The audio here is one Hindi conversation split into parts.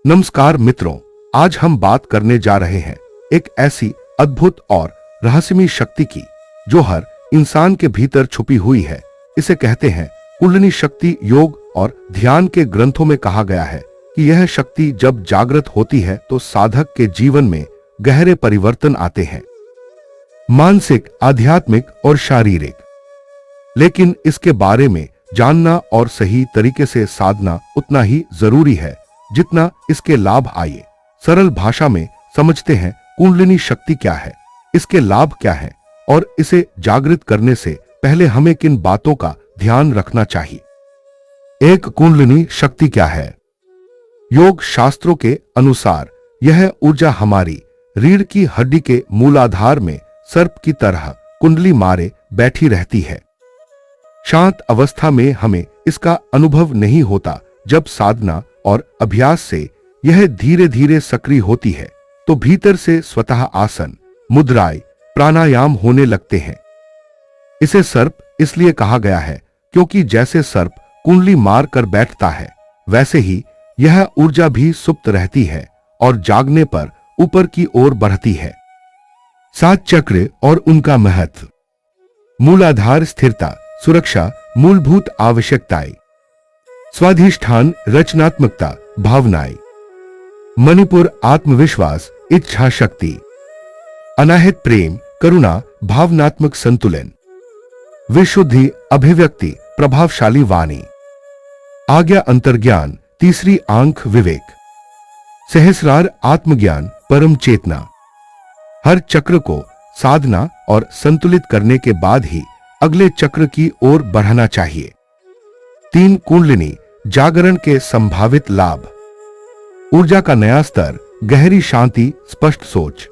नमस्कार मित्रों, आज हम बात करने जा रहे हैं एक ऐसी अद्भुत और रहस्यमयी शक्ति की जो हर इंसान के भीतर छुपी हुई है। इसे कहते हैं कुंडलिनी शक्ति। योग और ध्यान के ग्रंथों में कहा गया है कि यह शक्ति जब जागृत होती है तो साधक के जीवन में गहरे परिवर्तन आते हैं, मानसिक, आध्यात्मिक और शारीरिक। लेकिन इसके बारे में जानना और सही तरीके से साधना उतना ही जरूरी है जितना इसके लाभ आए। सरल भाषा में समझते हैं कुंडलिनी शक्ति क्या है, इसके लाभ क्या है और इसे जागृत करने से पहले हमें किन बातों का ध्यान रखना चाहिए। एक कुंडलिनी शक्ति क्या है? योग शास्त्रों के अनुसार यह ऊर्जा हमारी रीढ़ की हड्डी के मूलाधार में सर्प की तरह कुंडली मारे बैठी रहती है। शांत अवस्था में हमें इसका अनुभव नहीं होता। जब साधना और अभ्यास से यह धीरे धीरे सक्रिय होती है तो भीतर से स्वतः आसन, मुद्राएं, प्राणायाम होने लगते हैं। इसे सर्प इसलिए कहा गया है क्योंकि जैसे सर्प कुंडली मार कर बैठता है वैसे ही यह ऊर्जा भी सुप्त रहती है और जागने पर ऊपर की ओर बढ़ती है। 7 चक्र और उनका महत्व। मूलाधार स्थिरता, सुरक्षा, मूलभूत आवश्यकताएं। स्वाधिष्ठान रचनात्मकता, भावनाएं। मणिपुर आत्मविश्वास, इच्छा शक्ति। अनाहत प्रेम, करुणा, भावनात्मक संतुलन। विशुद्धि, अभिव्यक्ति, प्रभावशाली वाणी। आज्ञा अंतर्ज्ञान, तीसरी आंख, विवेक। सहस्रार आत्मज्ञान, परम चेतना। हर चक्र को साधना और संतुलित करने के बाद ही अगले चक्र की ओर बढ़ना चाहिए। 3 कुंडलिनी जागरण के संभावित लाभ। ऊर्जा का नया स्तर, गहरी शांति, स्पष्ट सोच।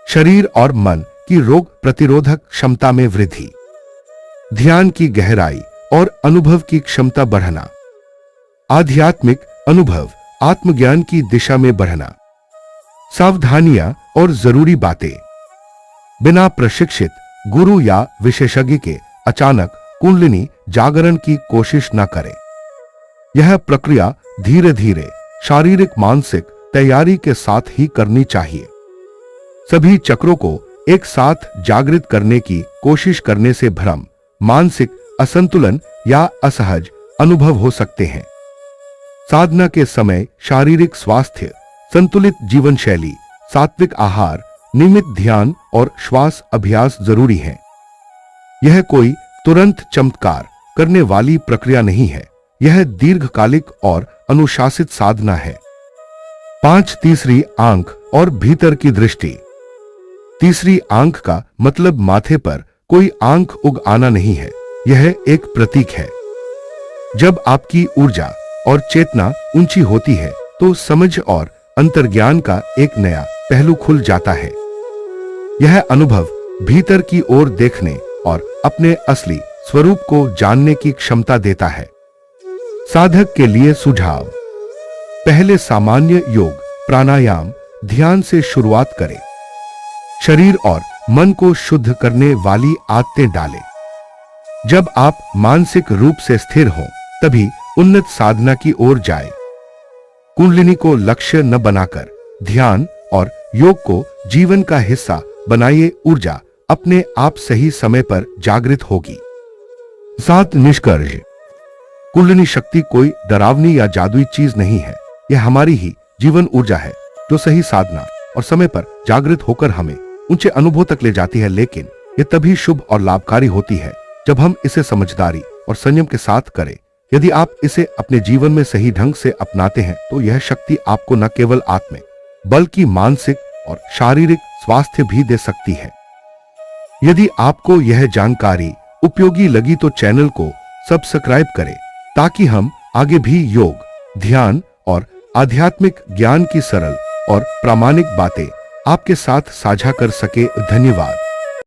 शरीर और मन की रोग प्रतिरोधक क्षमता में वृद्धि। ध्यान की गहराई और अनुभव की क्षमता बढ़ना। आध्यात्मिक अनुभव, आत्मज्ञान की दिशा में बढ़ना। सावधानियां और जरूरी बातें। बिना प्रशिक्षित गुरु या विशेषज्ञ के अचानक कुंडलिनी जागरण की कोशिश न करें। यह प्रक्रिया धीरे धीरे शारीरिक मानसिक तैयारी के साथ ही करनी चाहिए। सभी चक्रों को एक साथ जागृत करने की कोशिश करने से भ्रम, मानसिक असंतुलन या असहज अनुभव हो सकते हैं। साधना के समय शारीरिक स्वास्थ्य, संतुलित जीवन शैली, सात्विक आहार, नियमित ध्यान और श्वास अभ्यास जरूरी है। यह कोई तुरंत चमत्कार करने वाली प्रक्रिया नहीं है, यह दीर्घकालिक और अनुशासित साधना है। 5 तीसरी आंख और भीतर की दृष्टि। तीसरी आंख का मतलब माथे पर कोई आंख उग आना नहीं है, यह एक प्रतीक है। जब आपकी ऊर्जा और चेतना ऊंची होती है तो समझ और अंतर्ज्ञान का एक नया पहलू खुल जाता है। यह अनुभव भीतर की ओर देखने और अपने असली स्वरूप को जानने की क्षमता देता है। साधक के लिए सुझाव। पहले सामान्य योग, प्राणायाम, ध्यान से शुरुआत करें। शरीर और मन को शुद्ध करने वाली आदतें डालें। जब आप मानसिक रूप से स्थिर हों तभी उन्नत साधना की ओर जाएं। कुंडलिनी को लक्ष्य न बनाकर ध्यान और योग को जीवन का हिस्सा बनाइए। ऊर्जा अपने आप सही समय पर जागृत होगी। 7 निष्कर्ष। कुंडलिनी शक्ति कोई डरावनी या जादुई चीज नहीं है, यह हमारी ही जीवन ऊर्जा है जो सही साधना और समय पर जागृत होकर हमें ऊंचे अनुभव तक ले जाती है। लेकिन यह तभी शुभ और लाभकारी होती है जब हम इसे समझदारी और संयम के साथ करें। यदि आप इसे अपने जीवन में सही ढंग से अपनाते हैं तो यह शक्ति आपको न केवल आत्मिक बल्कि मानसिक और शारीरिक स्वास्थ्य भी दे सकती है। यदि आपको यह जानकारी उपयोगी लगी तो चैनल को सब्सक्राइब करें ताकि हम आगे भी योग, ध्यान और आध्यात्मिक ज्ञान की सरल और प्रामाणिक बातें आपके साथ साझा कर सके। धन्यवाद।